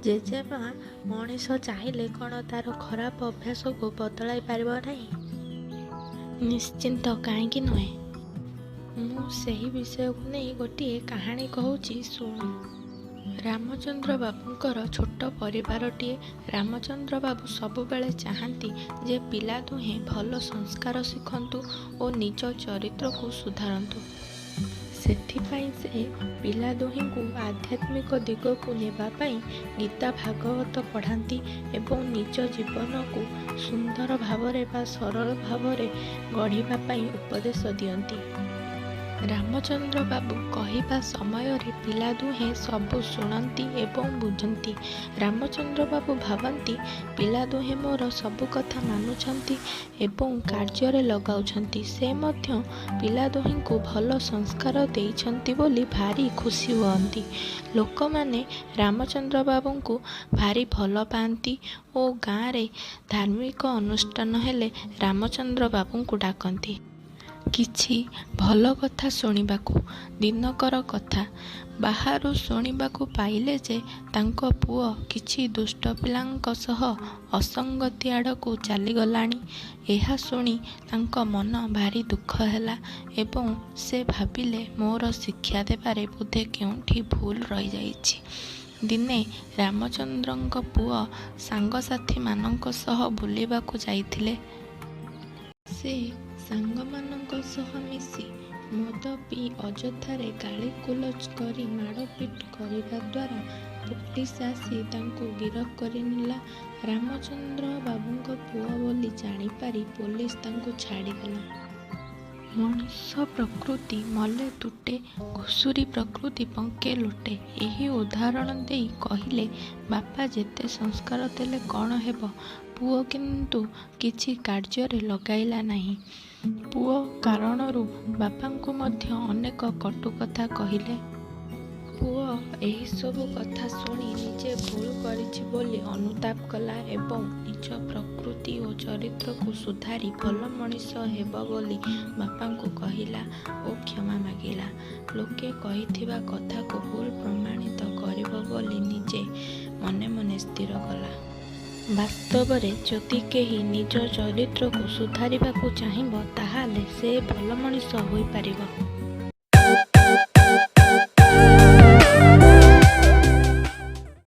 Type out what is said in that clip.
ଜେଜେମା ମଣିଷ ଚାହିଁଲେ କ'ଣ ତାର ଖରାପ ଅଭ୍ୟାସକୁ ବଦଳାଇ ପାରିବ ନାହିଁ? ନିଶ୍ଚିନ୍ତ, କାହିଁକି ନୁହେଁ? ମୁଁ ସେହି ବିଷୟକୁ ନେଇ ଗୋଟିଏ କାହାଣୀ କହୁଛି, ଶୁଣ। ରାମଚନ୍ଦ୍ର ବାବୁଙ୍କର ଛୋଟ ପରିବାରଟିଏ। ରାମଚନ୍ଦ୍ର ବାବୁ ସବୁବେଳେ ଚାହାନ୍ତି ଯେ ପିଲା ଦୁହେଁ ଭଲ ସଂସ୍କାର ଶିଖନ୍ତୁ ଓ ନିଜ ଚରିତ୍ରକୁ ସୁଧାରନ୍ତୁ। ସେଥିପାଇଁ ସେ ପିଲା ଦୁହିଁଙ୍କୁ ଆଧ୍ୟାତ୍ମିକ ଦିଗକୁ ନେବା ପାଇଁ ଗୀତା ଭାଗବତ ପଢ଼ାନ୍ତି ଏବଂ ନିଜ ଜୀବନକୁ ସୁନ୍ଦର ଭାବରେ ବା ସରଳ ଭାବରେ ଗଢ଼ିବା ପାଇଁ ଉପଦେଶ ଦିଅନ୍ତି। ରାମଚନ୍ଦ୍ର ବାବୁ କହିବା ସମୟରେ ପିଲା ଦୁହେଁ ସବୁ ଶୁଣନ୍ତି ଏବଂ ବୁଝନ୍ତି। ରାମଚନ୍ଦ୍ର ବାବୁ ଭାବନ୍ତି ପିଲା ଦୁହେଁ ମୋର ସବୁ କଥା ମାନୁଛନ୍ତି ଏବଂ କାର୍ଯ୍ୟରେ ଲଗାଉଛନ୍ତି। ସେ ମଧ୍ୟ ପିଲା ଦୁହିଁଙ୍କୁ ଭଲ ସଂସ୍କାର ଦେଇଛନ୍ତି ବୋଲି ଭାରି ଖୁସି ହୁଅନ୍ତି। ଲୋକମାନେ ରାମଚନ୍ଦ୍ର ବାବୁଙ୍କୁ ଭାରି ଭଲ ପାଆନ୍ତି ଓ ଗାଁରେ ଧାର୍ମିକ ଅନୁଷ୍ଠାନ ହେଲେ ରାମଚନ୍ଦ୍ର ବାବୁଙ୍କୁ ଡାକନ୍ତି। କିଛି ଭଲ କଥା ଶୁଣିବାକୁ। ଦିନକର କଥା ବାହାରୁ ଶୁଣିବାକୁ ପାଇଲେ ଯେ ତାଙ୍କ ପୁଅ କିଛି ଦୁଷ୍ଟ ପିଲାଙ୍କ ସହ ଅସଙ୍ଗତି ଆଡ଼କୁ ଚାଲିଗଲାଣି। ଏହା ଶୁଣି ତାଙ୍କ ମନ ଭାରି ଦୁଃଖ ହେଲା ଏବଂ ସେ ଭାବିଲେ ମୋର ଶିକ୍ଷା ଦେବାରେ ବୋଧେ କେଉଁଠି ଭୁଲ ରହିଯାଇଛି। ଦିନେ ରାମଚନ୍ଦ୍ରଙ୍କ ପୁଅ ସାଙ୍ଗସାଥୀମାନଙ୍କ ସହ ବୁଲିବାକୁ ଯାଇଥିଲେ। ସେ ସାଙ୍ଗମାନଙ୍କ ସହ ମିଶି ମଦ ପିଇ ଅଯଥାରେ ଗାଳିଗୁଲଜ କରି ମାଡ଼ପିଟ କରିବା ଦ୍ୱାରା ପୋଲିସ ଆସି ତାଙ୍କୁ ଗିରଫ କରିନେଲା। ରାମଚନ୍ଦ୍ର ବାବୁଙ୍କ ପୁଅ ବୋଲି ଜାଣିପାରି ପୋଲିସ ତାଙ୍କୁ ଛାଡ଼ିଦେଲା। ମଣିଷ ପ୍ରକୃତି ମଲେ ତୁଟେ, ଘୁଷୁରି ପ୍ରକୃତି ପଙ୍କେ ଲୋଟେ। ଏହି ଉଦାହରଣ ଦେଇ କହିଲେ, ବାପା ଯେତେ ସଂସ୍କାର ଦେଲେ କ'ଣ ହେବ? ପୁଅ କିନ୍ତୁ କିଛି କାର୍ଯ୍ୟରେ ଲଗାଇଲା ନାହିଁ। ପୁଅ କାରଣରୁ ବାପାଙ୍କୁ ମଧ୍ୟ ଅନେକ କଟୁ କଥା କହିଲେ। ପୁଅ ଏହିସବୁ କଥା ଶୁଣି ନିଜେ ଭୁଲ କରିଛି ବୋଲି ଅନୁତାପ କଲା ଏବଂ ନିଜ ପ୍ରକୃତି ଓ ଚରିତ୍ରକୁ ସୁଧାରି ଭଲ ମଣିଷ ହେବ ବୋଲି ବାପାଙ୍କୁ କହିଲା ଓ କ୍ଷମା ମାଗିଲା। ଲୋକେ କହିଥିବା କଥାକୁ ଭୁଲ ପ୍ରମାଣିତ କରିବ ବୋଲି ନିଜେ ମନେ ମନେ ସ୍ଥିର କଲା। ବାସ୍ତବରେ ଯଦି କେହି ନିଜ ଚରିତ୍ରକୁ ସୁଧାରିବାକୁ ଚାହିଁବ ତାହେଲେ ସେ ଭଲ ମଣିଷ ହୋଇପାରିବ।